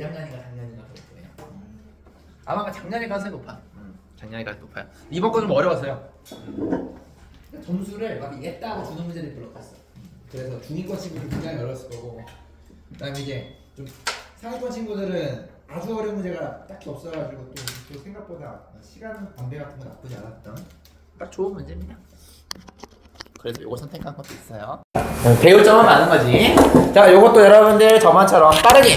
재작년인가 작년인가 그럴 거예요. 아마 작년에 가서 높아. 작년에 가서 높아요. 이번 건 좀 어려웠어요. 점수를 막 옛다고 주는 문제들이 별로 없었어. 그래서 중위권 친구들 굉장히 어려웠을 거고, 그다음에 이제 좀 상위권 친구들은 아주 어려운 문제가 딱히 없어가지고 또 생각보다 시간 반배 같은 거 나쁘지 않았던 딱 좋은 문제입니다. 그래서 요거 선택한 것도 있어요. 배울 점은 많은 거지. 자, 요것도 여러분들 저번처럼 빠르게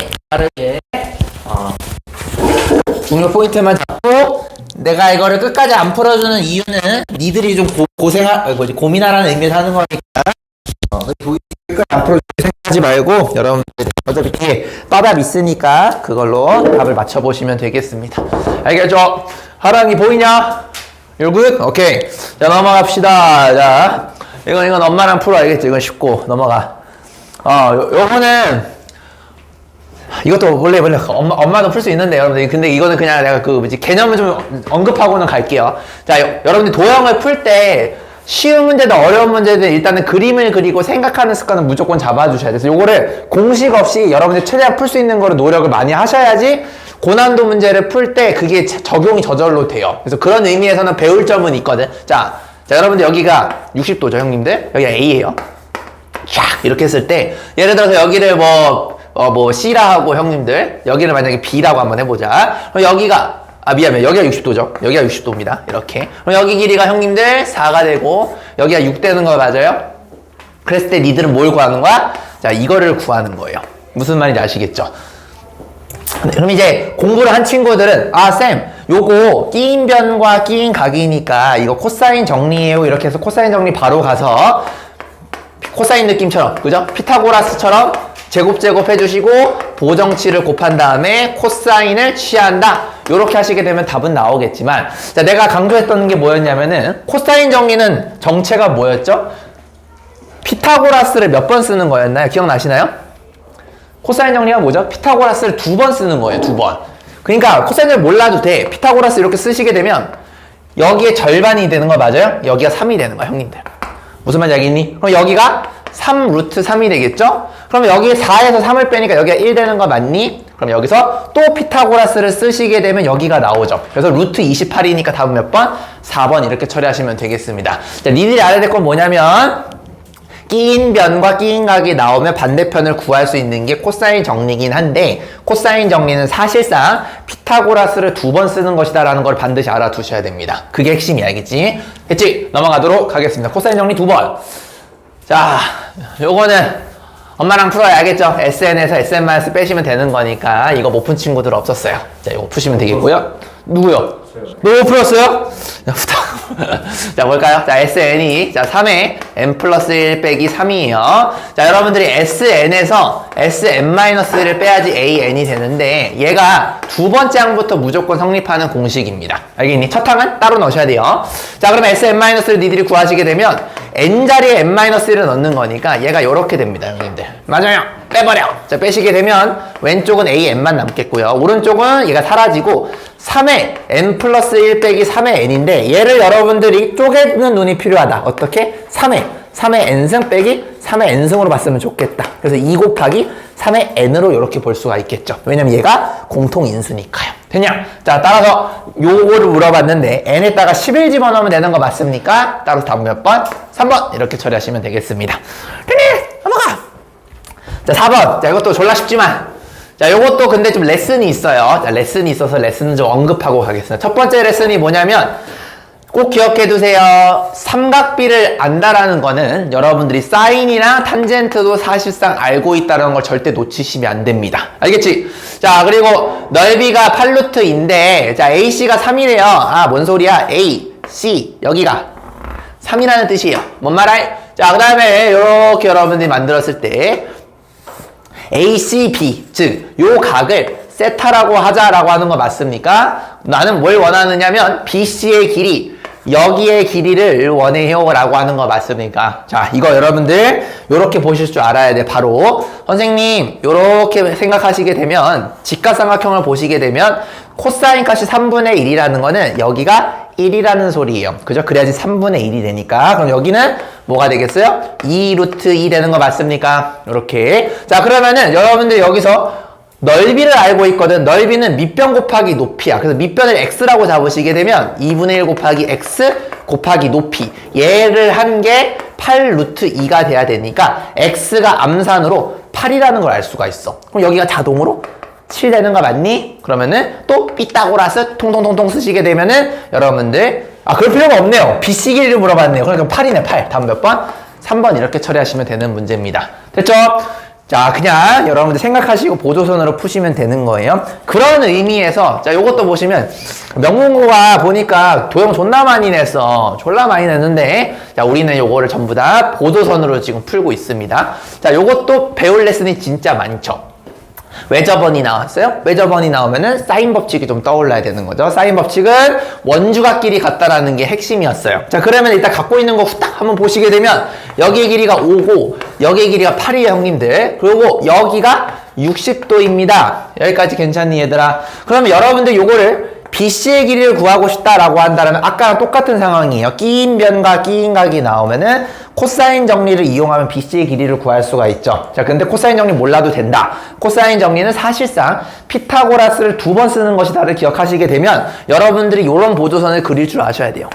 중요 포인트만 잡고, 내가 이거를 끝까지 안 풀어주는 이유는 니들이 좀 고민하라는 의미에서 하는 거니까 끝까지 안 풀어주고 생각하지 말고 여러분들 어차피 이렇게 빠답 있으니까 그걸로 답을 맞춰보시면 되겠습니다. 알겠죠? 하랑이 보이냐? 굿? 오케이. 자, 넘어갑시다. 자, 이건 엄마랑 풀어. 알겠죠? 이건 쉽고 넘어가. 요거는 이것도 원래 엄마도 풀 수 있는데 여러분들, 근데 이거는 그냥 내가 개념을 좀 언급하고는 갈게요. 자, 여러분들 도형을 풀 때 쉬운 문제든 어려운 문제든 일단은 그림을 그리고 생각하는 습관은 무조건 잡아주셔야 돼요. 그래서 요거를 공식 없이 여러분들 최대한 풀 수 있는 거를 노력을 많이 하셔야지 고난도 문제를 풀 때 그게 적용이 저절로 돼요. 그래서 그런 의미에서는 배울 점은 있거든. 자, 여러분들 여기가 60도죠, 형님들? 여기가 A예요. 쫙 이렇게 했을 때 예를 들어서 여기를 C라 하고 형님들, 여기를 만약에 B라고 한번 해보자. 그럼 여기가 미안해, 여기가 60도죠. 여기가 60도입니다. 이렇게. 그럼 여기 길이가 형님들 4가 되고 여기가 6 되는 거 맞아요? 그랬을 때 니들은 뭘 구하는 거야? 자, 이거를 구하는 거예요. 무슨 말인지 아시겠죠? 네, 그럼 이제 공부를 한 친구들은 쌤, 요거 끼인변과 끼인각이니까 이거 코사인 정리해요. 이렇게 해서 코사인 정리 바로 가서 코사인 느낌처럼, 그죠? 피타고라스처럼 제곱 해주시고 보정치를 곱한 다음에 코사인을 취한다. 요렇게 하시게 되면 답은 나오겠지만, 자, 내가 강조했던 게 뭐였냐면은 코사인 정리는 정체가 뭐였죠? 피타고라스를 몇 번 쓰는 거였나요? 기억나시나요? 코사인 정리가 뭐죠? 피타고라스를 2번 쓰는 거예요. 2번. 그러니까 코사인을 몰라도 돼. 피타고라스 이렇게 쓰시게 되면 여기에 절반이 되는 거 맞아요? 여기가 3이 되는 거야, 형님들. 무슨 말인지 알겠니? 그럼 여기가 3 루트 3이 되겠죠? 그럼 여기에 4에서 3을 빼니까 여기가 1 되는 거 맞니? 그럼 여기서 또 피타고라스를 쓰시게 되면 여기가 나오죠. 그래서 루트 28이니까 답은 몇 번? 4번 이렇게 처리하시면 되겠습니다. 자, 니들이 알아야 될 건 뭐냐면 끼인변과 끼인각이 나오면 반대편을 구할 수 있는 게 코사인 정리긴 한데, 코사인 정리는 사실상 피타고라스를 2번 쓰는 것이다 라는 걸 반드시 알아두셔야 됩니다. 그게 핵심이야, 알겠지? 됐지? 넘어가도록 하겠습니다. 코사인 정리 2번. 자, 요거는 엄마랑 풀어야 알겠죠? SN에서 SN- 빼시면 되는 거니까 이거 못 푼 친구들 없었어요. 자, 이거 푸시면 되겠고요. 누구요? 너 풀었어요? 자, 뭘까요? 자, SN이, 자, 3에 n 플러스 1 빼기 3이에요. 자, 여러분들이 SN에서 SN-1를 빼야지 AN이 되는데, 얘가 두 번째 항부터 무조건 성립하는 공식입니다. 알겠니? 첫 항은 따로 넣으셔야 돼요. 자, 그러면 SN-를 니들이 구하시게 되면 n 자리에 n-1을 넣는 거니까 얘가 이렇게 됩니다, 형님들. 맞아요. 빼버려. 자, 빼시게 되면 왼쪽은 AN만 남겠고요. 오른쪽은 얘가 사라지고 3의 n 플러스 1 빼기 3의 n인데, 얘를 여러분들이 쪼개는 눈이 필요하다. 어떻게? 3의 n승 빼기 3의 n승으로 봤으면 좋겠다. 그래서 2 곱하기 3의 n으로 이렇게 볼 수가 있겠죠. 왜냐면 얘가 공통인수니까요. 됐냐? 자, 따라서 요거를 물어봤는데 n에다가 11 집어넣으면 되는 거 맞습니까? 따라서 답은 몇 번? 3번 이렇게 처리하시면 되겠습니다. 넘어가! 자, 4번. 자, 이것도 졸라 쉽지만, 자, 요것도 근데 좀 레슨이 있어요. 자, 레슨이 있어서 레슨은 좀 언급하고 가겠습니다. 첫 번째 레슨이 뭐냐면, 꼭 기억해 두세요. 삼각비를 안다라는 거는 여러분들이 사인이나 탄젠트도 사실상 알고 있다는 걸 절대 놓치시면 안 됩니다. 알겠지? 자, 그리고 넓이가 8루트인데, 자, AC가 3이래요. 뭔 소리야? A, C, 여기가 3이라는 뜻이에요. 뭔 말할? 자, 그 다음에 이렇게 여러분들이 만들었을 때 ACB, 즉 요 각을 세타라고 하자라고 하는 거 맞습니까? 나는 뭘 원하느냐면 BC의 길이, 여기의 길이를 원해요 라고 하는 거 맞습니까? 자, 이거 여러분들 요렇게 보실 줄 알아야 돼. 바로 선생님 요렇게 생각하시게 되면, 직각삼각형을 보시게 되면 코사인 값이 3분의 1이라는 거는 여기가 1이라는 소리예요. 그죠? 그래야지 3분의 1이 되니까. 그럼 여기는 뭐가 되겠어요? 2 루트 2 되는 거 맞습니까? 이렇게. 자, 그러면은 여러분들 여기서 넓이를 알고 있거든. 넓이는 밑변 곱하기 높이야. 그래서 밑변을 x라고 잡으시게 되면 2분의 1 곱하기 x 곱하기 높이. 얘를 한 게 8 루트 2가 돼야 되니까 x가 암산으로 8이라는 걸 알 수가 있어. 그럼 여기가 자동으로 7 되는 거 맞니? 그러면은 또 피타고라스 통통통통 쓰시게 되면은 여러분들 그럴 필요가 없네요. BC 길이를 물어봤네요. 그러니까 8이네 8. 다음 몇 번? 3번 이렇게 처리하시면 되는 문제입니다. 됐죠? 자, 그냥 여러분들 생각하시고 보조선으로 푸시면 되는 거예요. 그런 의미에서 자, 요것도 보시면 명문고가 보니까 도형 존나 많이 냈어. 졸라 많이 냈는데 자, 우리는 요거를 전부 다 보조선으로 지금 풀고 있습니다. 자, 요것도 배울 레슨이 진짜 많죠. 외접원이 나왔어요? 외접원이 나오면은 사인 법칙이 좀 떠올라야 되는 거죠. 사인 법칙은 원주각끼리 같다라는 게 핵심이었어요. 자, 그러면 일단 갖고 있는 거 후딱 한번 보시게 되면 여기의 길이가 5고 여기의 길이가 8이에요, 형님들. 그리고 여기가 60도입니다. 여기까지 괜찮니, 얘들아? 그러면 여러분들 요거를 BC의 길이를 구하고 싶다라고 한다면 아까랑 똑같은 상황이에요. 끼인 변과 끼인 각이 나오면은 코사인 정리를 이용하면 BC의 길이를 구할 수가 있죠. 자, 근데 코사인 정리 몰라도 된다. 코사인 정리는 사실상 피타고라스를 2번 쓰는 것이다를 기억하시게 되면 여러분들이 이런 보조선을 그릴 줄 아셔야 돼요.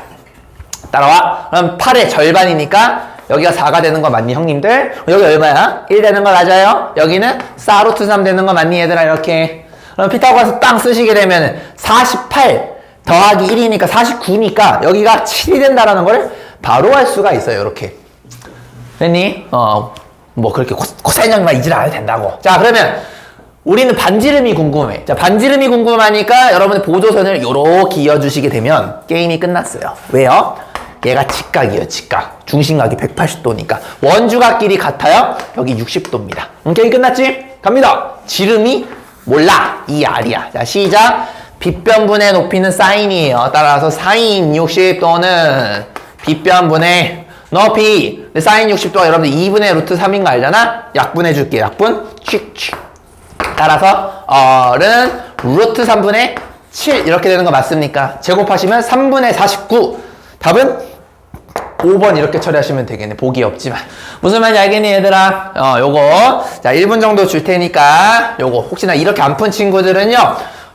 따라와. 그럼 8의 절반이니까 여기가 4가 되는 거 맞니, 형님들? 여기 얼마야? 1 되는 거 맞아요? 여기는 4루트 3 되는 거 맞니, 얘들아? 이렇게. 그럼 피타고라스 땅 쓰시게 되면 48 더하기 1이니까 49니까 여기가 7이 된다라는 걸 바로 알 수가 있어요. 이렇게. 됐니? 뭐 그렇게 코사인 정리만 잊으라 안 해도 된다고. 자, 그러면 우리는 반지름이 궁금해. 자, 반지름이 궁금하니까 여러분들 보조선을 요렇게 이어주시게 되면 게임이 끝났어요. 왜요? 얘가 직각이에요. 직각. 중심각이 180도니까. 원주각끼리 같아요. 여기 60도입니다. 게임 끝났지? 갑니다. 지름이 몰라. 이 R이야. 자, 시작. 빗변분의 높이는 사인이에요. 따라서 사인 60도는 빗변분의 높이. 사인 60도가 여러분들 2분의 루트 3인 거 알잖아? 약분해 줄게. 약분. 칙칙. 따라서 R은 루트 3분의 7 이렇게 되는 거 맞습니까? 제곱하시면 3분의 49. 답은 5번 이렇게 처리하시면 되겠네. 보기 없지만. 무슨 말인지 알겠니, 얘들아? 요거. 자, 1분 정도 줄 테니까, 요거. 혹시나 이렇게 안 푼 친구들은요,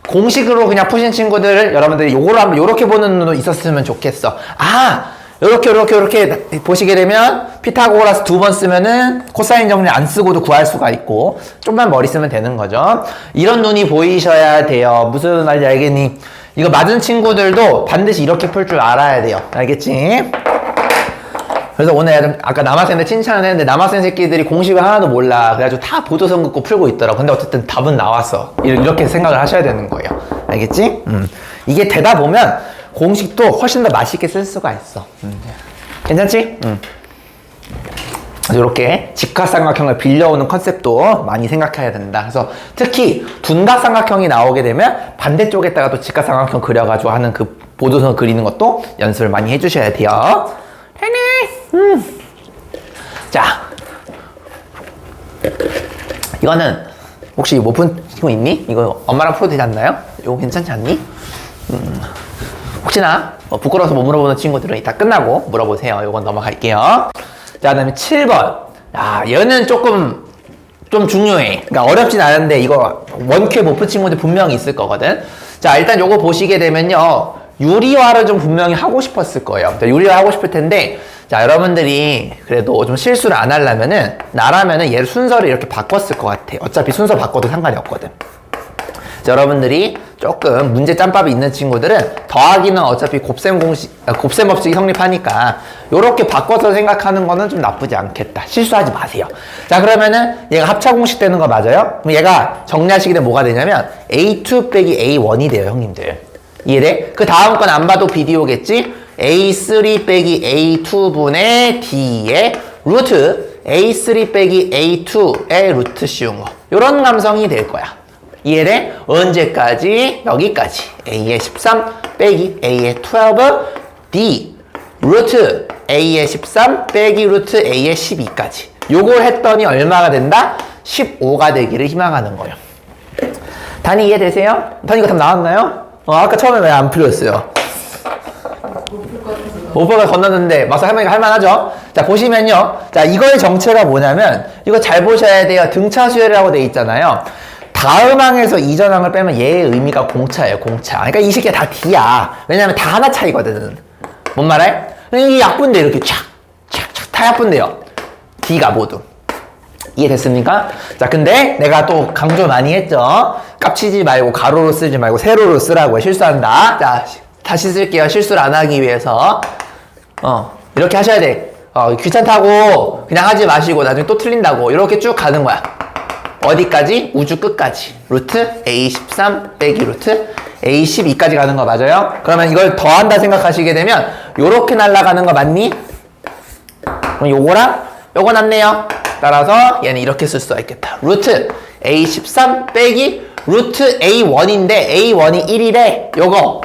공식으로 그냥 푸신 친구들을 여러분들이 요거를 한번 요렇게 보는 눈도 있었으면 좋겠어. 요렇게 보시게 되면, 피타고라스 2번 쓰면은 코사인 정리 안 쓰고도 구할 수가 있고, 좀만 머리 쓰면 되는 거죠. 이런 눈이 보이셔야 돼요. 무슨 말인지 알겠니? 이거 맞은 친구들도 반드시 이렇게 풀 줄 알아야 돼요. 알겠지? 그래서 오늘 아까 남학생들 칭찬을 했는데 남학생 새끼들이 공식을 하나도 몰라. 그래가지고 다 보조선 긋고 풀고 있더라고. 근데 어쨌든 답은 나왔어. 이렇게 생각을 하셔야 되는 거예요. 알겠지? 이게 되다 보면 공식도 훨씬 더 맛있게 쓸 수가 있어. 괜찮지? 이렇게 직각삼각형을 빌려오는 컨셉도 많이 생각해야 된다. 그래서 특히 둔각삼각형이 나오게 되면 반대쪽에다가 또 직각삼각형 그려가지고 하는 그 보조선 그리는 것도 연습을 많이 해주셔야 돼요. 자, 이거는 혹시 못 푼 친구 있니? 이거 엄마랑 풀어도 되지 않나요? 이거 괜찮지 않니? 혹시나 부끄러워서 못 물어보는 친구들은 이따 끝나고 물어보세요. 이건 넘어갈게요. 자, 그 다음에 7번. 얘는 조금 좀 중요해. 그러니까 어렵진 않은데 이거 원큐에 못 푼 친구들 분명히 있을 거거든. 자, 일단 요거 보시게 되면요, 유리화를 좀 분명히 하고 싶었을 거예요. 유리화 하고 싶을 텐데, 자, 여러분들이 그래도 좀 실수를 안 하려면은, 나라면은 얘를 순서를 이렇게 바꿨을 것 같아. 어차피 순서 바꿔도 상관이 없거든. 자, 여러분들이 조금 문제 짬밥이 있는 친구들은 더하기는 어차피 곱셈 법칙이 성립하니까 요렇게 바꿔서 생각하는 거는 좀 나쁘지 않겠다. 실수하지 마세요. 자, 그러면은 얘가 합차 공식 되는 거 맞아요? 그럼 얘가 정리하시게 되면 뭐가 되냐면 A2 빼기 A1이 돼요, 형님들. 이해돼? 그 다음 건 안 봐도 비디오겠지? A3 빼기 A2분의 D의 루트 A3 빼기 A2의 루트 씌운 거. 요런 감성이 될 거야. 이해돼? 언제까지? 여기까지. A의 13 빼기 A의 12 D 루트 A의 13 빼기 루트 A의 12까지. 요걸 했더니 얼마가 된다? 15가 되기를 희망하는 거예요. 단위 이해되세요? 단위 이거 답 나왔나요? 아까 처음에 왜 안 풀렸어요? 오퍼가 건넜는데 막상 할머니가 할만하죠? 자, 보시면요. 자, 이거의 정체가 뭐냐면 이거 잘 보셔야 돼요. 등차 수열이라고 돼 있잖아요. 다음 항에서 이전 항을 빼면 얘의 의미가 공차예요, 공차. 그러니까 이 새끼가 다 D야. 왜냐면 다 하나 차이거든. 뭔 말해? 이게 약분돼, 이렇게 착착착 다 약분돼요. D가 모두. 이해됐습니까? 자, 근데 내가 또 강조 많이 했죠. 깝치지 말고 가로로 쓰지 말고 세로로 쓰라고 실수한다. 자, 다시 쓸게요. 실수를 안 하기 위해서. 이렇게 하셔야 돼. 귀찮다고 그냥 하지 마시고 나중에 또 틀린다고 이렇게 쭉 가는 거야. 어디까지? 우주 끝까지. 루트 A13 빼기 루트 A12까지 가는 거 맞아요? 그러면 이걸 더한다 생각하시게 되면 요렇게 날아가는 거 맞니? 그럼 요거랑 요거 남네요. 따라서 얘는 이렇게 쓸 수가 있겠다. 루트 A13 빼기 루트 A1인데 A1이 1이래.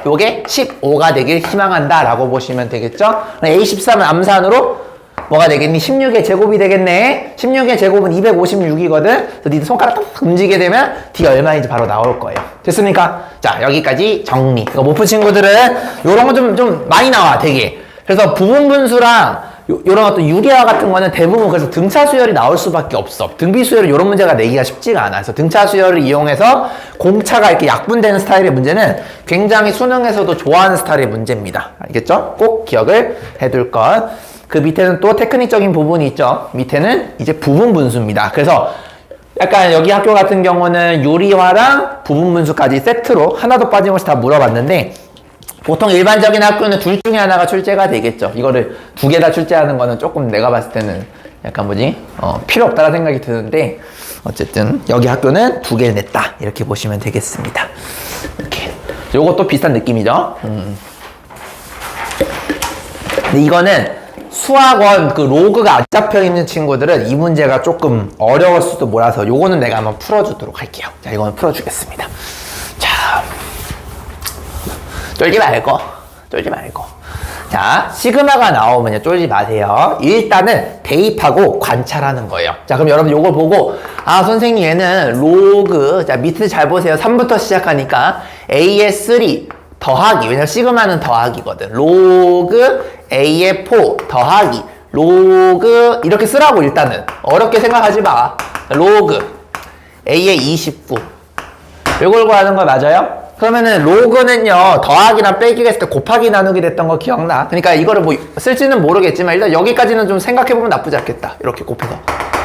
요게 15가 되길 희망한다 라고 보시면 되겠죠? A13은 암산으로 뭐가 되겠니? 16의 제곱이 되겠네. 16의 제곱은 256이거든. 그래서 니들 손가락 딱 움직이게 되면 D 얼마인지 바로 나올 거예요. 됐습니까? 자, 여기까지 정리. 이거 못 푼 친구들은 요런 거 좀 많이 나와, 되게. 그래서 부분분수랑 요런 어떤 유리화 같은 거는 대부분 그래서 등차 수열이 나올 수밖에 없어. 등비 수열은 요런 문제가 내기가 쉽지가 않아. 그래서 등차 수열을 이용해서 공차가 이렇게 약분되는 스타일의 문제는 굉장히 수능에서도 좋아하는 스타일의 문제입니다. 알겠죠? 꼭 기억을 해둘 것. 그 밑에는 또 테크닉적인 부분이 있죠. 밑에는 이제 부분분수입니다. 그래서 약간 여기 학교 같은 경우는 유리화랑 부분분수까지 세트로 하나도 빠짐없이 다 물어봤는데 보통 일반적인 학교는 둘 중에 하나가 출제가 되겠죠. 이거를 두 개 다 출제하는 거는 조금 내가 봤을 때는 약간 필요 없다는 생각이 드는데 어쨌든 여기 학교는 두 개 냈다 이렇게 보시면 되겠습니다. 이렇게 요것도 비슷한 느낌이죠. 근데 이거는 수학원 그 로그가 안 잡혀 있는 친구들은 이 문제가 조금 어려울 수도 몰라서 요거는 내가 한번 풀어주도록 할게요. 자, 이거는 풀어주겠습니다. 자, 쫄지 말고. 자, 시그마가 나오면 쫄지 마세요. 일단은 대입하고 관찰하는 거예요. 자, 그럼 여러분 요걸 보고 선생님 얘는 로그, 자, 밑에 잘 보세요. 3부터 시작하니까 A의 3 더하기, 왜냐면 시그마는 더하기거든. 로그 A의 4 더하기 로그 이렇게 쓰라고. 일단은 어렵게 생각하지 마. 로그 A의 29 이걸 구하는 거 맞아요? 그러면은 로그는요 더하기랑 빼기가 했을 때 곱하기 나누기 됐던 거 기억나? 그러니까 이거를 뭐 쓸지는 모르겠지만 일단 여기까지는 좀 생각해보면 나쁘지 않겠다. 이렇게 곱해서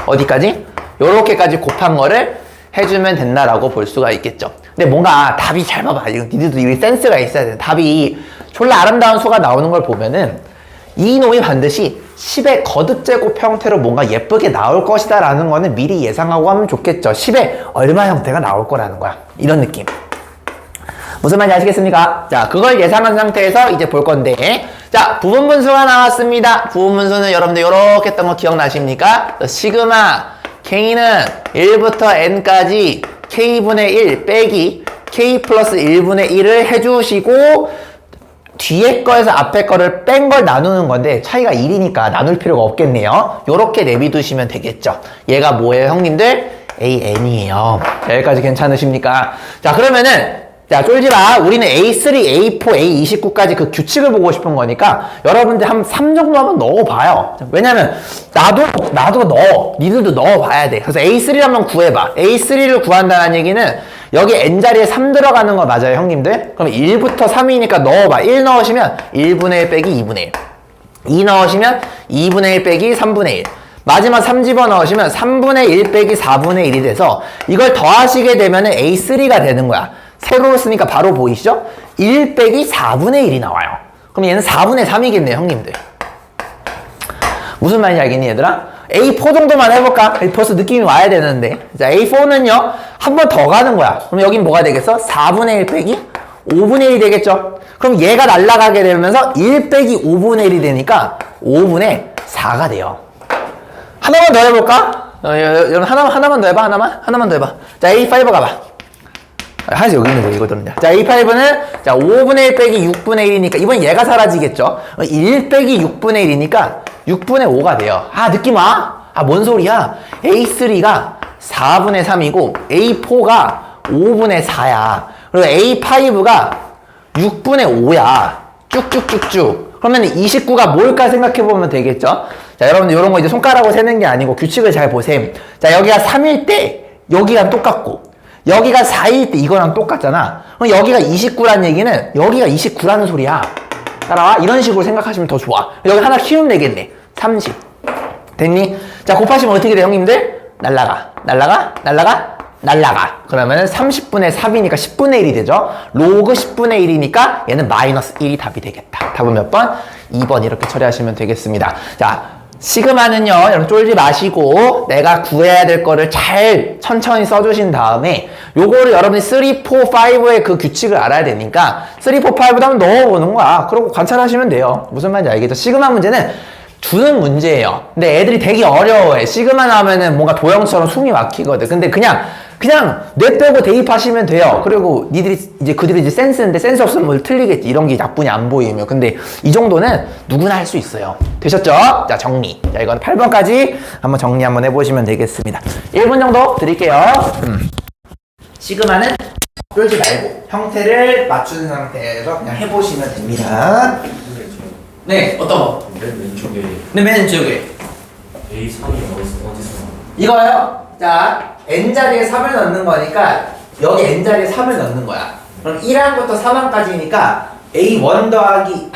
어디까지? 요렇게까지 곱한 거를 해주면 된다라고 볼 수가 있겠죠. 근데 뭔가 답이 잘 봐봐. 이거 니들도 이 센스가 있어야 돼. 답이 졸라 아름다운 수가 나오는 걸 보면은 이 놈이 반드시 10의 거듭제곱 형태로 뭔가 예쁘게 나올 것이다 라는 거는 미리 예상하고 하면 좋겠죠. 10의 얼마 형태가 나올 거라는 거야. 이런 느낌. 무슨 말인지 아시겠습니까? 자, 그걸 예상한 상태에서 이제 볼 건데, 자, 부분분수가 나왔습니다. 부분분수는 여러분들 요렇게 했던 거 기억나십니까? 시그마 K는 1부터 N까지 K분의 1 빼기 K 플러스 1분의 1을 해주시고 뒤에 거에서 앞에 거를 뺀 걸 나누는 건데 차이가 1이니까 나눌 필요가 없겠네요. 요렇게 내비두시면 되겠죠. 얘가 뭐예요, 형님들? AN이에요. 여기까지 괜찮으십니까? 자, 그러면은 자, 쫄지 마. 우리는 A3, A4, A29까지 그 규칙을 보고 싶은 거니까 여러분들 한 3 정도 한번 넣어봐요. 왜냐면 나도 넣어. 니들도 넣어봐야 돼. 그래서 A3를 한번 구해봐. A3를 구한다는 얘기는 여기 N자리에 3 들어가는 거 맞아요, 형님들? 그럼 1부터 3이니까 넣어봐. 1 넣으시면 1분의 1 빼기 2분의 1. 2 넣으시면 2분의 1 빼기 3분의 1. 마지막 3 집어넣으시면 3분의 1 빼기 4분의 1이 돼서 이걸 더하시게 되면 A3가 되는 거야. 세로로 쓰니까 바로 보이시죠? 1 빼기 4분의 1이 나와요. 그럼 얘는 4분의 3이겠네요, 형님들. 무슨 말인지 알겠니, 얘들아? A4 정도만 해볼까? 벌써 느낌이 와야 되는데. 자, A4는요, 한 번 더 가는 거야. 그럼 여긴 뭐가 되겠어? 4분의 1 빼기 5분의 1이 되겠죠? 그럼 얘가 날아가게 되면서 1 빼기 5분의 1이 되니까 5분의 4가 돼요. 하나만 더 해볼까? 여러분, 하나만 더 해봐, 하나만 더 해봐. 자, A5 가봐. 하나씩 여기 있는 거 이거든요. 자, A5는 자 5분의 1 빼기 6분의 1이니까 이번 얘가 사라지겠죠. 1 빼기 6분의 1이니까 6분의 5가 돼요. 느낌 와? 뭔 소리야? A3가 4분의 3이고 A4가 5분의 4야. 그리고 A5가 6분의 5야. 쭉쭉쭉쭉. 그러면 29가 뭘까 생각해보면 되겠죠. 자, 여러분들 이런 거 이제 손가락으로 세는 게 아니고 규칙을 잘 보셈. 자, 여기가 3일 때 여기가 똑같고 여기가 4일 때 이거랑 똑같잖아. 그럼 여기가 29란 얘기는 여기가 29라는 소리야. 따라와. 이런 식으로 생각하시면 더 좋아. 여기 하나 키우면 되겠네. 30. 됐니? 자, 곱하시면 어떻게 돼, 형님들? 날라가. 그러면 30분의 4이니까 10분의 1이 되죠? 로그 10분의 1이니까 얘는 마이너스 1이 답이 되겠다. 답은 몇 번? 2번 이렇게 처리하시면 되겠습니다. 자, 시그마는요, 여러분 쫄지 마시고 내가 구해야 될 거를 잘 천천히 써주신 다음에 요거를 여러분이 3, 4, 5의 그 규칙을 알아야 되니까 3, 4, 5도 한번 넣어보는 거야. 그러고 관찰하시면 돼요. 무슨 말인지 알겠죠? 시그마 문제는 주는 문제예요. 근데 애들이 되게 어려워해. 시그마 나오면은 뭔가 도형처럼 숨이 막히거든. 근데 그냥 뇌 빼고 대입하시면 돼요. 그리고 그들이 이제 센스인데 센스 없으면 뭘 틀리겠지. 이런 게 나쁘니 안 보이면. 근데 이 정도는 누구나 할 수 있어요. 되셨죠? 자, 정리. 자, 이건 8번까지 한번 정리 한번 해보시면 되겠습니다. 1분 정도 드릴게요. 시그마는 쫄지 말고 형태를 맞추는 상태에서 그냥 해보시면 됩니다. 네, 어떤 거? 맨 왼쪽에 네, 맨 왼쪽에. A3이 어디서 이거요? 자, n자리에 3을 넣는 거니까 여기 n자리에 3을 넣는 거야. 그럼 1항부터 3항까지니까 A1 더하기,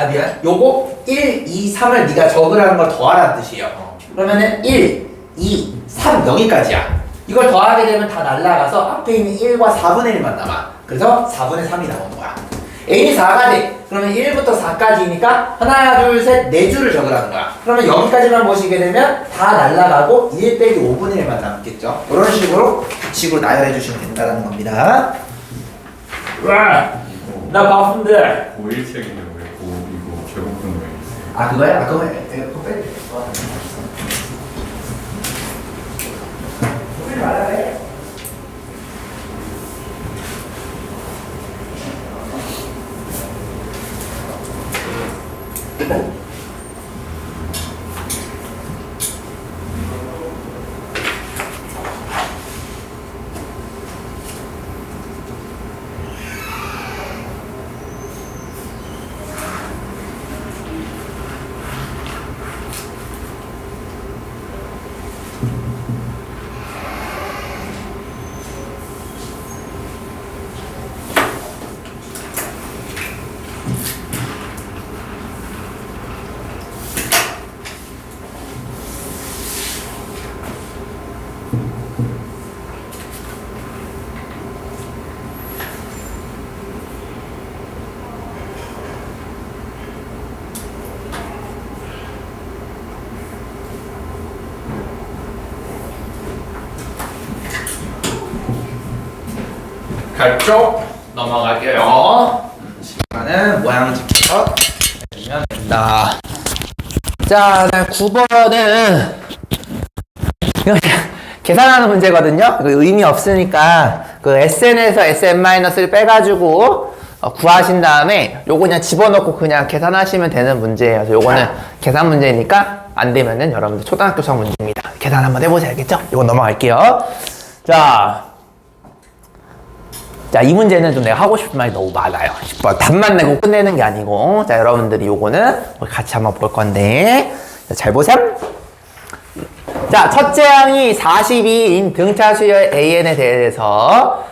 요거 1, 2, 3을 네가 적으라는 걸 더하라는 뜻이에요. 그러면은 1, 2, 3 여기까지야. 이걸 더하게 되면 다 날라가서 앞에 있는 1과 4분의 1만 남아. 그래서 4분의 3이 나오는 거야. n이 4가 돼. 그러면 1부터 4까지니까 하나, 둘, 셋, 4줄을 적으라는 거야. 그러면 여기까지만 보시게 되면 다 날라가고 1 빼기 5분의 1만 남겠죠. 이런 식으로 규칙으로 나열해 주시면 된다는 겁니다. 와, 나 바쁜데. 고1책인데 왜 이거 제곱근 왜 있어요? 아, 그거야? 아, 그거 빼야 돼. 소리 말아야 돼. 쪽 넘어갈게요. 시간은 모양 지켜서 해주면 된다. 자, 9번은 계산하는 문제거든요. 의미 없으니까 그 SN에서 SN-를 빼가지고 구하신 다음에 요거 그냥 집어넣고 그냥 계산하시면 되는 문제예요. 그래서 요거는 계산 문제니까 안 되면은 여러분들 초등학교성 문제입니다. 계산 한번 해보셔야겠죠? 이건 넘어갈게요. 자, 이 문제는 좀 내가 하고 싶은 말이 너무 많아요. 10번 답만 내고 끝내는 게 아니고. 자, 여러분들이 요거는 같이 한번 볼 건데. 자, 잘 보셈. 자, 첫째 항이 42인 등차 수열 AN에 대해서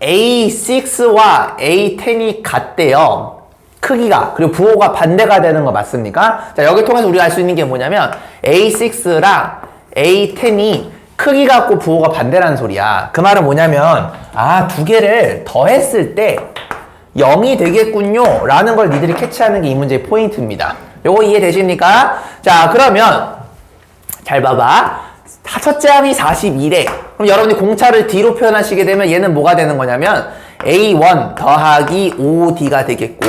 A6와 A10이 같대요. 크기가. 그리고 부호가 반대가 되는 거 맞습니까? 자, 여기 통해서 우리가 알 수 있는 게 뭐냐면 A6랑 A10이 크기 갖고 부호가 반대라는 소리야. 그 말은 뭐냐면 두 개를 더했을 때 0이 되겠군요 라는 걸 니들이 캐치하는 게 이 문제의 포인트입니다. 요거 이해되십니까? 자, 그러면 잘 봐봐. 첫째 항이 41에 그럼 여러분이 공차를 D로 표현하시게 되면 얘는 뭐가 되는 거냐면 A1 더하기 5D가 되겠고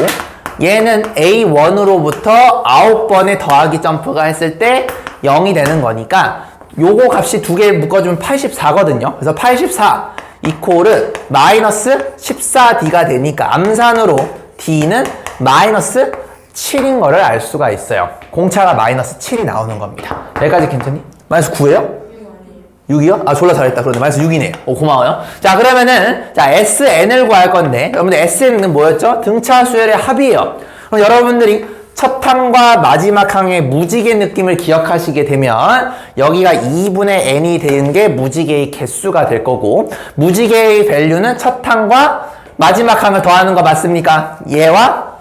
얘는 A1으로부터 9번의 더하기 점프가 했을 때 0이 되는 거니까 요거 값이 두 개 묶어주면 84거든요. 그래서 84 이코르 마이너스 14D가 되니까 암산으로 D는 마이너스 7인 거를 알 수가 있어요. 공차가 마이너스 7이 나오는 겁니다. 여기까지 괜찮니? 마이너스 9예요? 6이요? 아, 졸라 잘했다. 그런데 마이너스 6이네. 오, 고마워요. 자, 그러면은 자, SN을 구할 건데 여러분들 SN은 뭐였죠? 등차 수열의 합이에요. 그럼 여러분들이 첫 항과 마지막 항의 무지개 느낌을 기억하시게 되면 여기가 2분의 n이 되는 게 무지개의 개수가 될 거고 무지개의 밸류는 첫 항과 마지막 항을 더하는 거 맞습니까? 얘와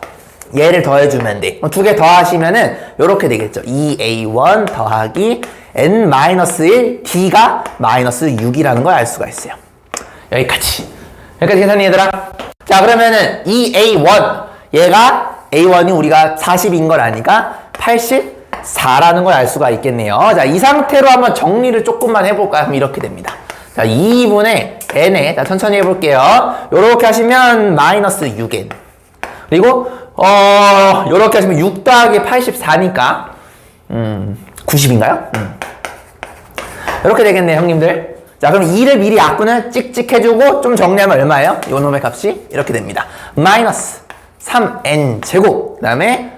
얘를 더해주면 돼. 두 개 더하시면은 이렇게 되겠죠. 2a1 더하기 n-1 d가 -6이라는 걸 알 수가 있어요. 여기까지 괜찮니 얘들아? 자 그러면은 2a1 얘가 a1이 우리가 40인 걸 아니까 84라는 걸 알 수가 있겠네요. 자, 이 상태로 한번 정리를 조금만 해볼까요? 그럼 이렇게 됩니다. 자, 2분의 n에, 자, 천천히 해볼게요. 요렇게 하시면 -6n. 그리고, 요렇게 하시면 6 더하기 84니까, 90인가요? 요렇게 되겠네요, 형님들. 자, 그럼 2를 미리 약분을 찍찍 해주고 좀 정리하면 얼마예요? 요 놈의 값이 이렇게 됩니다. 마이너스 3n 제곱 그 다음에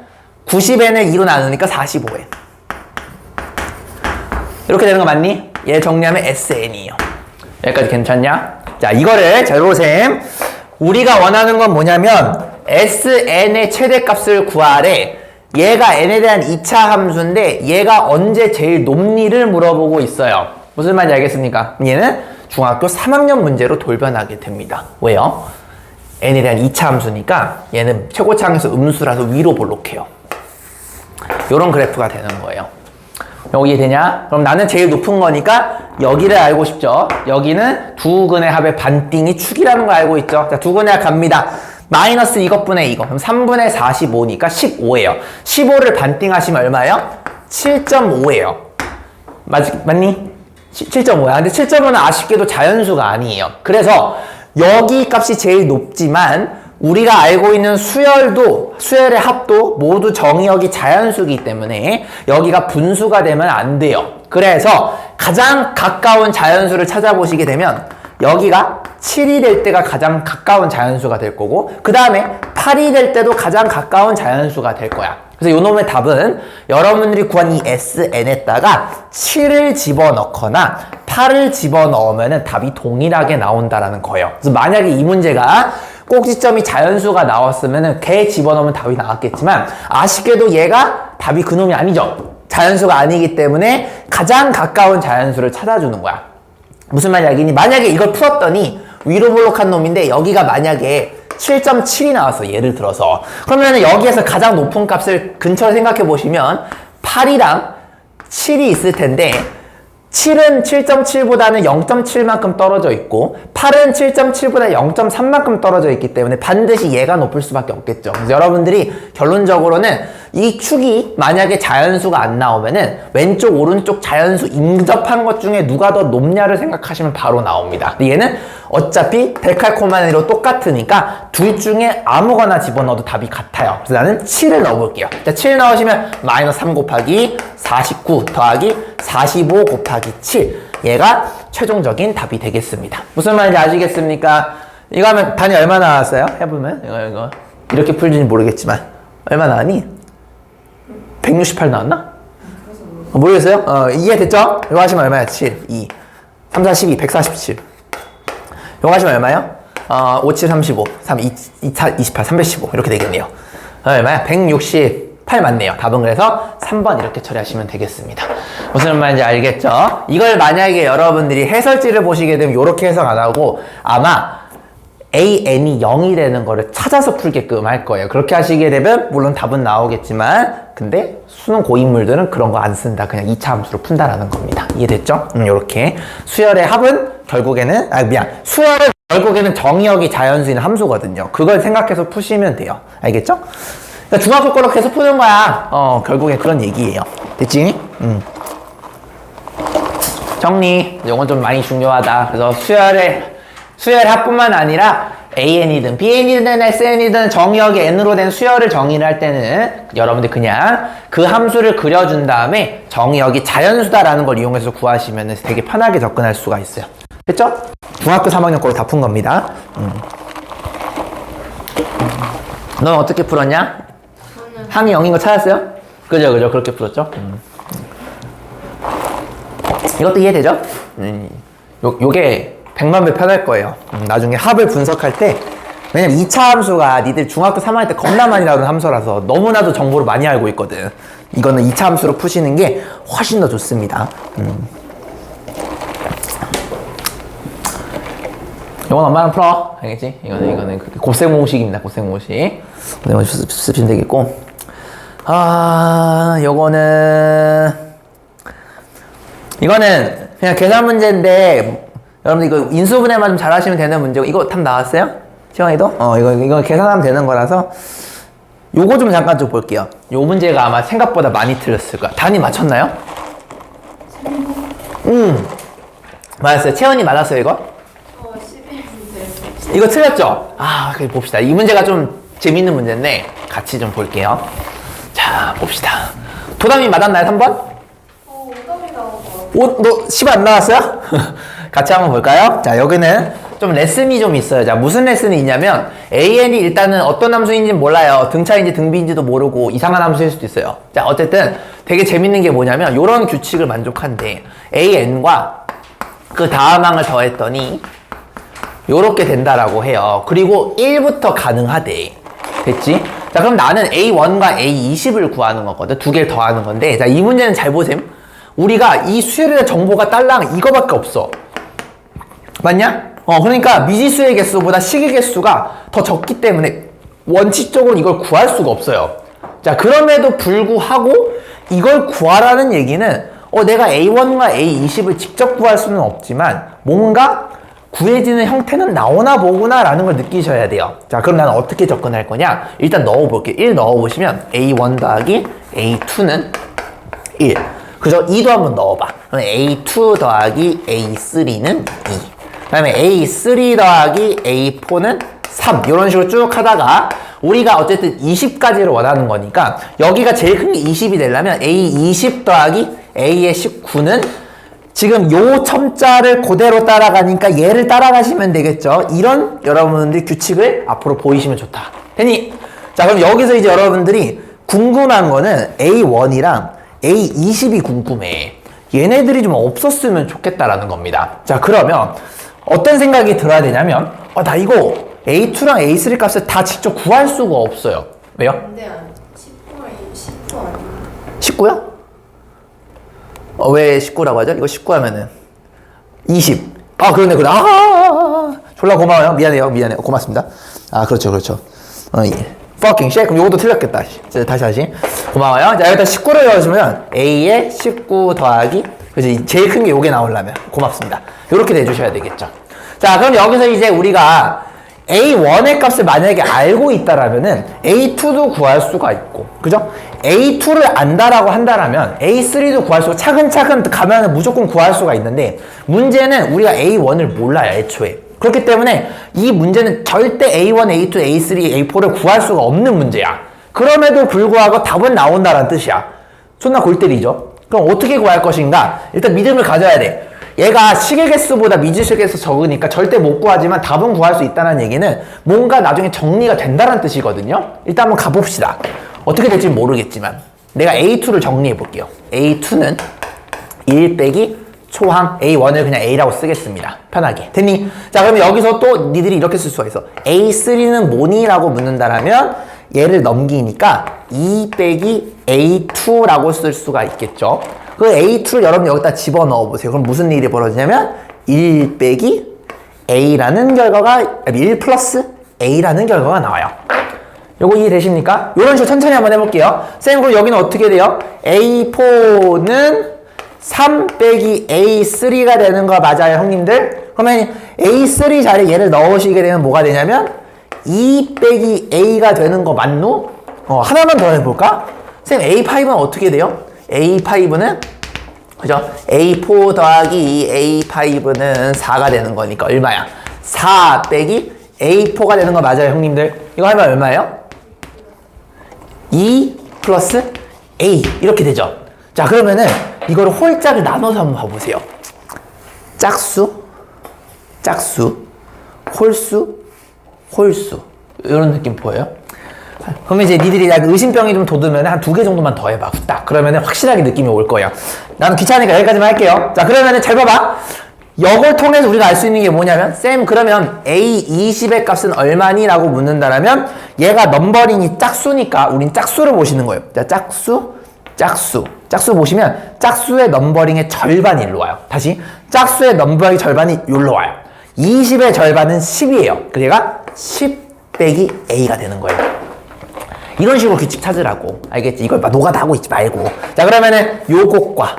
90n을 2로 나누니까 45n 이렇게 되는 거 맞니? 얘 정리하면 sn이에요. 여기까지 괜찮냐? 자 이거를 제로셈 우리가 원하는 건 뭐냐면 sn의 최대값을 구하래. 얘가 n에 대한 2차 함수인데 얘가 언제 제일 높니를 물어보고 있어요. 무슨 말인지 알겠습니까? 얘는 중학교 3학년 문제로 돌변하게 됩니다. 왜요? n에 대한 2차 함수니까 얘는 최고차항에서 음수라서 위로 볼록해요. 요런 그래프가 되는 거예요. 여기 이해되냐? 그럼 나는 제일 높은 거니까 여기를 알고 싶죠? 여기는 두 근의 합의 반띵이 축이라는 걸 알고 있죠? 자, 두 근의 합 갑니다. 마이너스 이것분의 이거. 그럼 3분의 45니까 15예요. 15를 반띵하시면 얼마예요? 7.5예요. 맞니? 7.5야. 근데 7.5는 아쉽게도 자연수가 아니에요. 그래서 여기 값이 제일 높지만 우리가 알고 있는 수열의 합도 모두 정의역이 자연수이기 때문에 여기가 분수가 되면 안 돼요. 그래서 가장 가까운 자연수를 찾아보시게 되면 여기가 7이 될 때가 가장 가까운 자연수가 될 거고 그 다음에 8이 될 때도 가장 가까운 자연수가 될 거야. 그래서 요 놈의 답은 여러분들이 구한 이 SN에다가 7을 집어넣거나 8을 집어넣으면 답이 동일하게 나온다라는 거예요. 그래서 만약에 이 문제가 꼭지점이 자연수가 나왔으면 걔 집어넣으면 답이 나왔겠지만 아쉽게도 얘가 답이 그놈이 아니죠. 자연수가 아니기 때문에 가장 가까운 자연수를 찾아주는 거야. 무슨 말이야? 만약에 이걸 풀었더니 위로 볼록한 놈인데 여기가 만약에 7.7이 나왔어. 예를 들어서. 그러면 여기에서 가장 높은 값을 근처에 생각해 보시면 8이랑 7이 있을 텐데 7은 7.7보다는 0.7만큼 떨어져 있고 8은 7.7보다 0.3만큼 떨어져 있기 때문에 반드시 얘가 높을 수밖에 없겠죠. 그래서 여러분들이 결론적으로는 이 축이 만약에 자연수가 안 나오면은 왼쪽 오른쪽 자연수 인접한 것 중에 누가 더 높냐를 생각하시면 바로 나옵니다. 근데 얘는 어차피 데칼코마니로 똑같으니까 둘 중에 아무거나 집어넣어도 답이 같아요. 그래서 나는 7을 넣어볼게요. 자, 7 넣으시면 마이너스 3 곱하기 49 더하기 45 곱하기 7 얘가 최종적인 답이 되겠습니다. 무슨 말인지 아시겠습니까? 이거 하면 단위 얼마 나왔어요? 해보면 이거 이렇게 풀지는 모르겠지만 얼마 나왔니? 168 나왔나? 모르겠어요? 이해됐죠? 이거 하시면 얼마야? 7, 2, 3, 4, 12, 147 이거 하시면 얼마예요? 5, 7, 35, 3, 2, 4, 28, 315 이렇게 되겠네요. 얼마야? 168 맞네요. 답은 그래서 3번 이렇게 처리하시면 되겠습니다. 무슨 말인지 알겠죠? 이걸 만약에 여러분들이 해설지를 보시게 되면 이렇게 해석 안 하고 아마 AN이 0이 되는 거를 찾아서 풀게끔 할 거예요. 그렇게 하시게 되면 물론 답은 나오겠지만 근데 수능 고인물들은 그런 거 안 쓴다. 그냥 2차 함수로 푼다라는 겁니다. 이해됐죠? 요렇게 수열의 합은 결국에는 수열은 결국에는 정의역이 자연수인 함수거든요. 그걸 생각해서 푸시면 돼요. 알겠죠? 그러니까 중학교 거로 계속 푸는 거야. 결국엔 그런 얘기예요. 됐지? 정리. 이건 좀 많이 중요하다. 그래서 수열의 합뿐만 아니라 AN이든 BN이든 SN이든 정의역이 N으로 된 수열을 정의를 할 때는 여러분들 그냥 그 함수를 그려준 다음에 정의역이 자연수다라는 걸 이용해서 구하시면 되게 편하게 접근할 수가 있어요. 됐죠? 중학교 3학년 거로 다 푼 겁니다. 넌 어떻게 풀었냐? 항이 0인 거 찾았어요? 그죠 그렇게 풀었죠? 이것도 이해되죠? 요게 100만 배 편할 거예요. 나중에 합을 분석할 때 왜냐면 2차 함수가 니들 중학교 3학년 때 겁나 많이 나오는 함수라서 너무나도 정보를 많이 알고 있거든. 이거는 2차 함수로 푸시는 게 훨씬 더 좋습니다. 이건 엄마랑 풀어. 알겠지? 이거는 곱셈 공식입니다. 곱셈 공식. 이거 쓰시면 되겠고. 이거는 그냥 계산 문제인데, 여러분들 이거 인수분해만 좀 잘하시면 되는 문제고, 이거 답 나왔어요? 시원이도? 이거 계산하면 되는 거라서, 요거 좀 잠깐 좀 볼게요. 요 문제가 아마 생각보다 많이 틀렸을 거야. 단위 맞췄나요? 맞았어요. 채연이 맞았어요, 이거? 11문제. 이거 틀렸죠? 그래 봅시다. 이 문제가 좀 재밌는 문제인데, 같이 좀 볼게요. 자, 봅시다. 도담이 맞았나요, 3번? 오답이 나온 거 같아. 너 10 안 나왔어요? 같이 한번 볼까요? 자, 여기는 좀 레슨이 좀 있어요. 자, 무슨 레슨이 있냐면 AN이 일단은 어떤 함수인지 몰라요. 등차인지 등비인지도 모르고 이상한 함수일 수도 있어요. 자, 어쨌든 되게 재밌는 게 뭐냐면 이런 규칙을 만족한대. AN과 그 다음 항을 더했더니 요렇게 된다라고 해요. 그리고 1부터 가능하대. 됐지? 자, 그럼 나는 A1과 A20을 구하는 거거든. 두 개를 더하는 건데, 자, 이 문제는 잘 보셈. 우리가 이 수열에 대한 정보가 딸랑 이거밖에 없어. 맞냐? 그러니까 미지수의 개수보다 식의 개수가 더 적기 때문에 원칙적으로 이걸 구할 수가 없어요. 자, 그럼에도 불구하고 이걸 구하라는 얘기는 내가 A1과 A20을 직접 구할 수는 없지만 뭔가 구해지는 형태는 나오나 보구나 라는 걸 느끼셔야 돼요. 자, 그럼 나는 어떻게 접근할 거냐? 일단 넣어볼게요. 1 넣어보시면 A1 더하기 A2는 1. 그죠? 2도 한번 넣어봐. 그럼 A2 더하기 A3는 2. 그 다음에 A3 더하기 A4는 3. 이런 식으로 쭉 하다가 우리가 어쨌든 20까지를 원하는 거니까 여기가 제일 큰 게 20이 되려면 A20 더하기 A의 19는 지금 요 첨자를 그대로 따라가니까 얘를 따라가시면 되겠죠. 이런 여러분들 규칙을 앞으로 보이시면 좋다. 됐니? 자, 그럼 여기서 이제 여러분들이 궁금한 거는 A1이랑 A20이 궁금해. 얘네들이 좀 없었으면 좋겠다라는 겁니다. 자, 그러면 어떤 생각이 들어야 되냐면 나 이거 A2랑 A3 값을 다 직접 구할 수가 없어요. 왜요? 근데 19 아니야? 19요? 왜 19라고 하죠? 이거 19 하면은 20. 그러네. 졸라 고마워요. 미안해요. 고맙습니다. 그렇죠. 예. fucking shit. 그럼 요것도 틀렸겠다. 다시. 고마워요. 자, 여기다 19를 넣어주면 A에 19 더하기, 그지? 제일 큰 게 요게 나오려면. 고맙습니다. 요렇게 내주셔야 되겠죠. 자, 그럼 여기서 이제 우리가 A1의 값을 만약에 알고 있다라면은 A2도 구할 수가 있고, 그죠? A2를 안다라고 한다라면 A3도 구할 수가, 차근차근 가면은 무조건 구할 수가 있는데, 문제는 우리가 A1을 몰라요, 애초에. 그렇기 때문에 이 문제는 절대 A1, A2, A3, A4를 구할 수가 없는 문제야. 그럼에도 불구하고 답은 나온다는 뜻이야. 존나 골 때리죠? 그럼 어떻게 구할 것인가? 일단 믿음을 가져야 돼. 얘가 식의 개수보다 미지수의 개수 적으니까 절대 못 구하지만 답은 구할 수 있다는 얘기는 뭔가 나중에 정리가 된다는 뜻이거든요. 일단 한번 가봅시다. 어떻게 될지 모르겠지만 내가 A2를 정리해 볼게요. A2는 1 빼기 초항 A1을 그냥 A라고 쓰겠습니다. 편하게. 됐니? 자, 그러면 여기서 또 니들이 이렇게 쓸 수가 있어. A3는 뭐니? 라고 묻는다라면 얘를 넘기니까 2 빼기 A2라고 쓸 수가 있겠죠. 그 A2를 여러분 여기다 집어넣어 보세요. 그럼 무슨 일이 벌어지냐면 1 빼기 A라는 결과가, 1 플러스 A라는 결과가 나와요. 요거 이해되십니까? 요런 식으로 천천히 한번 해볼게요. 쌤, 그럼 여기는 어떻게 돼요? A4는 3 빼기 A3가 되는 거 맞아요, 형님들? 그러면 A3 자리에 얘를 넣으시게 되면 뭐가 되냐면 2 빼기 A가 되는 거 맞누? 하나만 더 해볼까? 쌤, A5는 어떻게 돼요? A5는 그죠? A4 더하기 A5는 4가 되는 거니까 얼마야? 4 빼기 A4가 되는 거 맞아요, 형님들? 이거 하면 얼마예요? 2 플러스 A 이렇게 되죠? 자, 그러면은 이거를 홀짝을 나눠서 한번 봐보세요. 짝수, 홀수 이런 느낌 보여요? 그러면 이제 니들이 약간 의심병이 좀 돋으면 한 2개 정도만 더 해봐. 딱. 그러면 확실하게 느낌이 올 거예요. 나는 귀찮으니까 여기까지만 할게요. 자, 그러면은 잘 봐봐. 이걸 통해서 우리가 알 수 있는 게 뭐냐면 쌤 그러면 A20의 값은 얼마니? 라고 묻는다라면 얘가 넘버링이 짝수니까 우린 짝수를 보시는 거예요. 자, 짝수 보시면 짝수의 넘버링의 절반이 일로 와요. 다시 짝수의 넘버링의 절반이 일로 와요. 20의 절반은 10이에요. 그래서 얘가 10 빼기 A가 되는 거예요. 이런 식으로 규칙 찾으라고. 알겠지? 이걸 막 노가다 하고 있지 말고. 자, 그러면은 요것과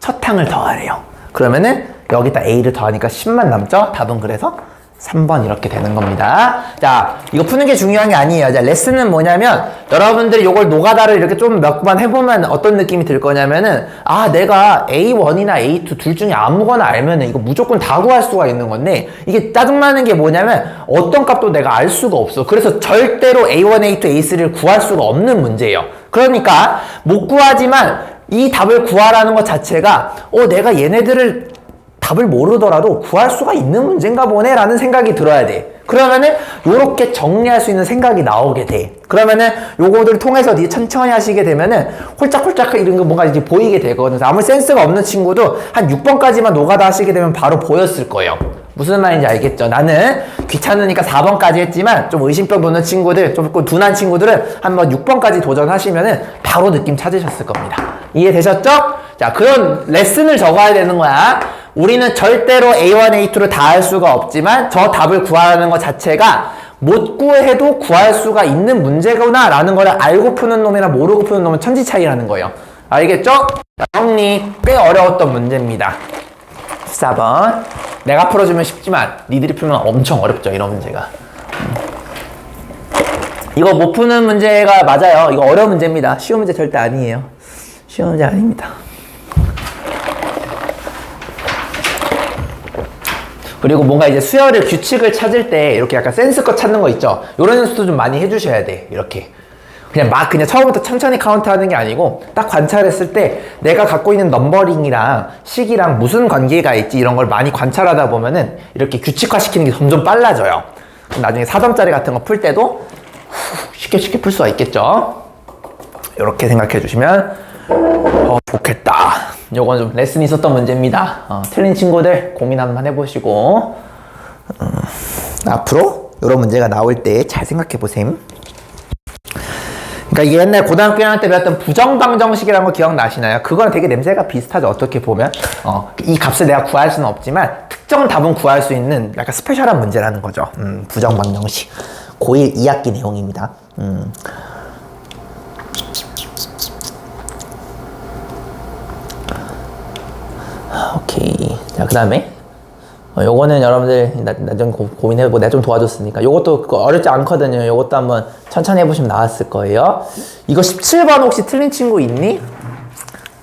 첫 항을 더하래요. 그러면은 여기다 A를 더하니까 10만 남죠? 답은 그래서 3번 이렇게 되는 겁니다. 자, 이거 푸는 게 중요한 게 아니에요. 자, 레슨은 뭐냐면 여러분들이 이걸 노가다를 이렇게 좀 몇 번 해보면 어떤 느낌이 들 거냐면은 아, 내가 A1이나 A2 둘 중에 아무거나 알면은 이거 무조건 다 구할 수가 있는 건데 이게 짜증나는 게 뭐냐면 어떤 값도 내가 알 수가 없어. 그래서 절대로 A1, A2, A3를 구할 수가 없는 문제예요. 그러니까 못 구하지만 이 답을 구하라는 것 자체가 내가 얘네들을 답을 모르더라도 구할 수가 있는 문제인가 보네 라는 생각이 들어야 돼. 그러면은 요렇게 정리할 수 있는 생각이 나오게 돼. 그러면은 요거를 통해서 니 천천히 하시게 되면은 홀짝홀짝 이런 거 뭔가 이렇게 보이게 되거든요. 아무 센스가 없는 친구도 한 6번까지만 노가다 하시게 되면 바로 보였을 거예요. 무슨 말인지 알겠죠? 나는 귀찮으니까 4번까지 했지만 좀 의심병 도는 친구들, 좀 둔한 친구들은 한번 6번까지 도전하시면은 바로 느낌 찾으셨을 겁니다. 이해되셨죠? 자, 그런 레슨을 적어야 되는 거야. 우리는 절대로 A1, A2를 다 할 수가 없지만 저 답을 구하는 것 자체가 못 구해도 구할 수가 있는 문제구나 라는 걸 알고 푸는 놈이랑 모르고 푸는 놈은 천지 차이라는 거예요. 알겠죠? 자, 정리. 꽤 어려웠던 문제입니다. 14번. 내가 풀어주면 쉽지만 니들이 풀면 엄청 어렵죠, 이런 문제가. 이거 못 푸는 문제가 맞아요. 이거 어려운 문제입니다. 쉬운 문제 절대 아니에요. 쉬운 문제 아닙니다. 그리고 뭔가 이제 수열의 규칙을 찾을 때 이렇게 약간 센스껏 찾는 거 있죠? 이런 연습도 좀 많이 해주셔야 돼. 이렇게. 그냥 처음부터 천천히 카운트하는 게 아니고 딱 관찰했을 때 내가 갖고 있는 넘버링이랑 식이랑 무슨 관계가 있지 이런 걸 많이 관찰하다 보면은 이렇게 규칙화 시키는 게 점점 빨라져요. 그럼 나중에 4점짜리 같은 거 풀 때도 쉽게 풀 수가 있겠죠? 이렇게 생각해 주시면 좋겠다. 요건 좀 레슨이 있었던 문제입니다. 틀린 친구들 고민 한번 해보시고 앞으로 이런 문제가 나올 때 잘 생각해 보셈. 그러니까 이게 옛날 고등학교 1학년 때 배웠던 부정방정식이라는 거 기억나시나요? 그거랑 되게 냄새가 비슷하죠. 어떻게 보면 이 값을 내가 구할 수는 없지만 특정 답은 구할 수 있는 약간 스페셜한 문제라는 거죠. 부정방정식. 고1 2학기 내용입니다. 오케이. 자, 그 다음에 요거는 여러분들 나 좀 고민해보고 내가 좀 도와줬으니까 요것도 어렵지 않거든요. 요것도 한번 천천히 해보시면 나왔을 거예요. 이거 17번 혹시 틀린 친구 있니?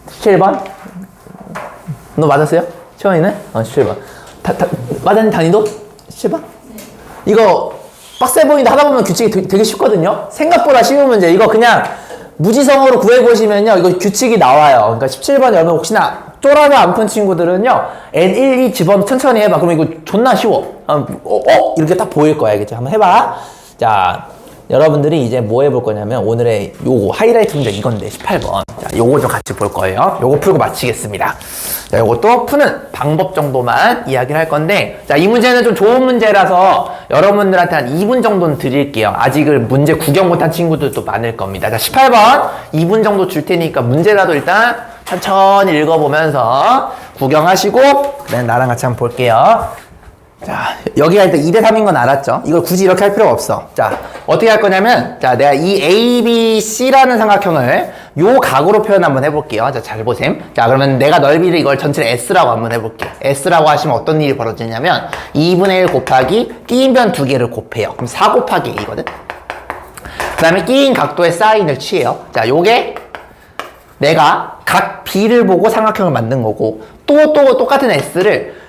17번? 너 맞았어요? 시원이는? 17번. 맞았니 단위도? 17번? 네. 이거 빡세 보인다 하다 보면 규칙이 되게 쉽거든요. 생각보다 쉬운 문제. 이거 그냥 무지성으로 구해보시면요. 이거 규칙이 나와요. 그러니까 17번 여러분 혹시나 쫄아도 안 푼 친구들은요. N1, 2 집어넣어 천천히 해봐. 그러면 이거 존나 쉬워. 이렇게 딱 보일 거야. 알겠지? 한번 해봐. 자, 여러분들이 이제 뭐 해볼 거냐면 오늘의 요거 하이라이트 문제 이건데 18번. 자, 요거 좀 같이 볼 거예요. 요거 풀고 마치겠습니다. 자, 요것도 푸는 방법 정도만 이야기를 할 건데 자, 이 문제는 좀 좋은 문제라서 여러분들한테 한 2분 정도는 드릴게요. 아직을 문제 구경 못한 친구들도 많을 겁니다. 자, 18번 2분 정도 줄 테니까 문제라도 일단 천천히 읽어보면서 구경하시고 그다음에 나랑 같이 한번 볼게요. 자, 여기가 일단 2대3인 건 알았죠? 이걸 굳이 이렇게 할 필요가 없어. 자, 어떻게 할 거냐면 자, 내가 이 A, B, C라는 삼각형을 요 각으로 표현 한번 해볼게요. 자, 잘 보셈. 자, 그러면 내가 넓이를 이걸 전체를 S라고 한번 해볼게. S라고 하시면 어떤 일이 벌어지냐면 2분의 1 곱하기 끼인 변 2개를 곱해요. 그럼 4 곱하기 A거든? 그 다음에 끼인 각도의 사인을 취해요. 자, 요게 내가 각 B를 보고 삼각형을 만든 거고 또 똑같은 S를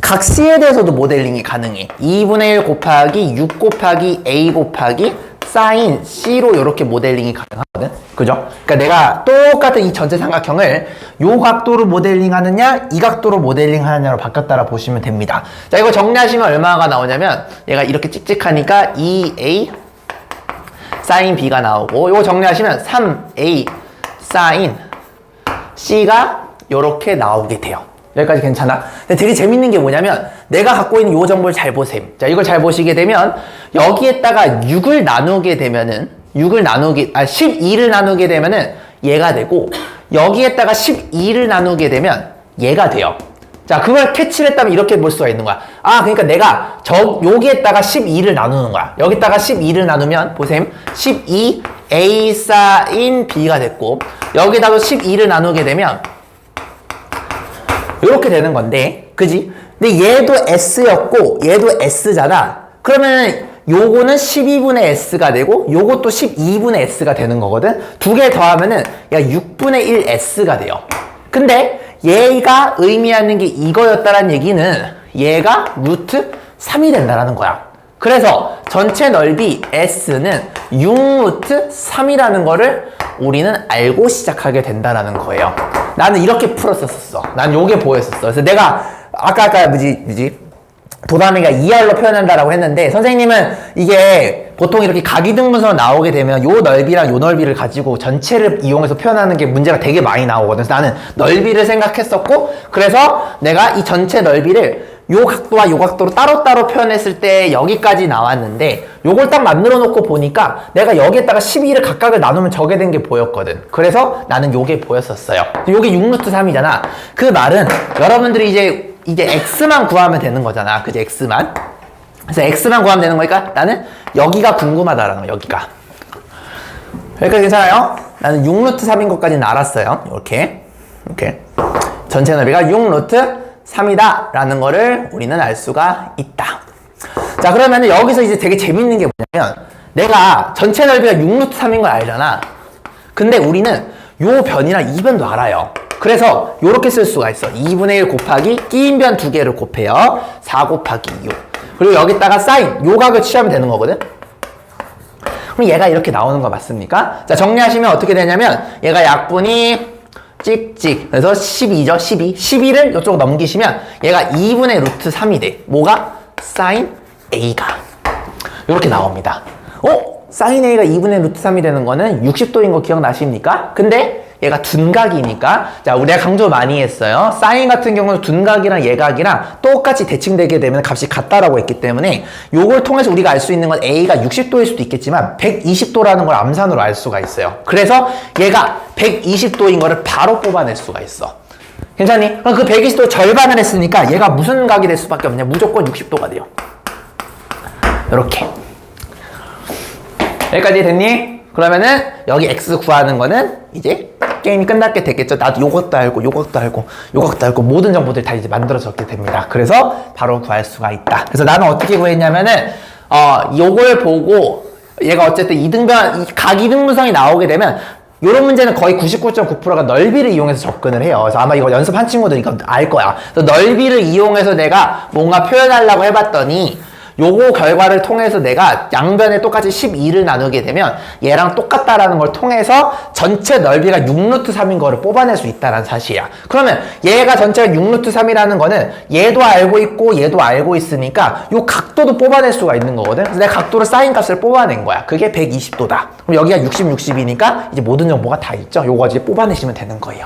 각 C에 대해서도 모델링이 가능해. 2분의 1 곱하기 6 곱하기 A 곱하기 사인 C로 이렇게 모델링이 가능하거든. 그죠? 그러니까 내가 똑같은 이 전체 삼각형을 요 각도로 모델링 하느냐 이 각도로 모델링 하느냐로 바꿨다라 보시면 됩니다. 자, 이거 정리하시면 얼마가 나오냐면 얘가 이렇게 찍찍하니까 2A 사인 B가 나오고 이거 정리하시면 3A 사인 C가 요렇게 나오게 돼요. 여기까지 괜찮아? 근데 되게 재밌는 게 뭐냐면 내가 갖고 있는 요 정보를 잘 보세요. 자, 이걸 잘 보시게 되면 여기에다가 6을 나누게 되면은 12를 나누게 되면은 얘가 되고 여기에다가 12를 나누게 되면 얘가 돼요. 자, 그걸 캐치를 했다면 이렇게 볼 수가 있는 거야. 아, 그러니까 내가 여기에다가 12를 나누는 거야. 여기다가 12를 나누면 보세요. 12 A 쌓인 B가 됐고 여기다가 12를 나누게 되면 이렇게 되는 건데, 그지? 근데 얘도 S였고 얘도 S잖아. 그러면 요거는 12분의 S가 되고 요것도 12분의 S가 되는 거거든. 두 개 더하면은 야 6분의 1 S가 돼요. 근데 얘가 의미하는 게 이거였다는 얘기는 얘가 루트 3이 된다라는 거야. 그래서 전체 넓이 S는 6루트 3이라는 거를 우리는 알고 시작하게 된다라는 거예요. 나는 이렇게 풀었었어. 난 요게 보였었어. 그래서 내가 아까 뭐지? 도담이가 2R로 표현한다라고 했는데 선생님은 이게 보통 이렇게 각이등분선 나오게 되면 요 넓이랑 요 넓이를 가지고 전체를 이용해서 표현하는 게 문제가 되게 많이 나오거든. 그래서 나는 넓이를 생각했었고 그래서 내가 이 전체 넓이를 요 각도와 요 각도로 따로따로 표현했을 때 여기까지 나왔는데 요걸 딱 만들어 놓고 보니까 내가 여기에다가 12를 각각을 나누면 저게 된 게 보였거든. 그래서 나는 요게 보였었어요. 요게 6루트 3이잖아. 그 말은 여러분들이 이제 x만 구하면 되는 거잖아. 그지? x만. 그래서 x만 구하면 되는 거니까 나는 여기가 궁금하다라는 거야. 여기가. 여기까지 괜찮아요? 나는 6루트 3인 것까지는 알았어요. 이렇게 전체 넓이가 6루트 3이다 라는 거를 우리는 알 수가 있다. 자, 그러면 여기서 이제 되게 재밌는 게 뭐냐면 내가 전체 넓이가 6루트 3인 걸 알잖아. 근데 우리는 요 변이랑 이 변도 알아요. 그래서 요렇게 쓸 수가 있어. 2분의 1 곱하기 끼인 변 두 개를 곱해요. 4 곱하기 6. 그리고 여기다가 사인 요 각을 취하면 되는 거거든. 그럼 얘가 이렇게 나오는 거 맞습니까? 자, 정리하시면 어떻게 되냐면 얘가 약분이 찍찍. 그래서 12죠. 12를 이쪽으로 넘기시면 얘가 2분의 루트 3이 돼. 뭐가? 사인 A가. 이렇게 나옵니다. 사인 A가 2분의 루트 3이 되는 거는 60도인 거 기억나십니까? 근데 얘가 둔각이니까 자, 우리가 강조 많이 했어요. 사인 같은 경우는 둔각이랑 예각이랑 똑같이 대칭되게 되면 값이 같다라고 했기 때문에 요걸 통해서 우리가 알 수 있는 건 A가 60도일 수도 있겠지만 120도라는 걸 암산으로 알 수가 있어요. 그래서 얘가 120도인 거를 바로 뽑아낼 수가 있어. 괜찮니? 그럼 그 120도 절반을 했으니까 얘가 무슨 각이 될 수밖에 없냐? 무조건 60도가 돼요. 이렇게. 여기까지 됐니? 그러면은 여기 x 구하는 거는 이제 게임이 끝났게 되겠죠. 나도 요것도 알고 요것도 알고 모든 정보들이 다 이제 만들어졌게 됩니다. 그래서 바로 구할 수가 있다. 그래서 나는 어떻게 구했냐면은 요걸 보고 얘가 어쨌든 각 이등분성이 나오게 되면 요런 문제는 거의 99.9%가 넓이를 이용해서 접근을 해요. 그래서 아마 이거 연습한 친구들 이거 알 거야. 그래서 넓이를 이용해서 내가 뭔가 표현하려고 해봤더니 요거 결과를 통해서 내가 양변에 똑같이 12를 나누게 되면 얘랑 똑같다라는 걸 통해서 전체 넓이가 6루트 3인 거를 뽑아낼 수 있다는 사실이야. 그러면 얘가 전체가 6루트 3이라는 거는 얘도 알고 있고 얘도 알고 있으니까 요 각도도 뽑아낼 수가 있는 거거든. 그래서 내가 각도를 사인 값을 뽑아낸 거야. 그게 120도다. 그럼 여기가 60, 60이니까 이제 모든 정보가 다 있죠. 요거 이제 뽑아내시면 되는 거예요.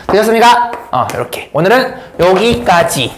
되셨습니까? 이렇게. 오늘은 여기까지.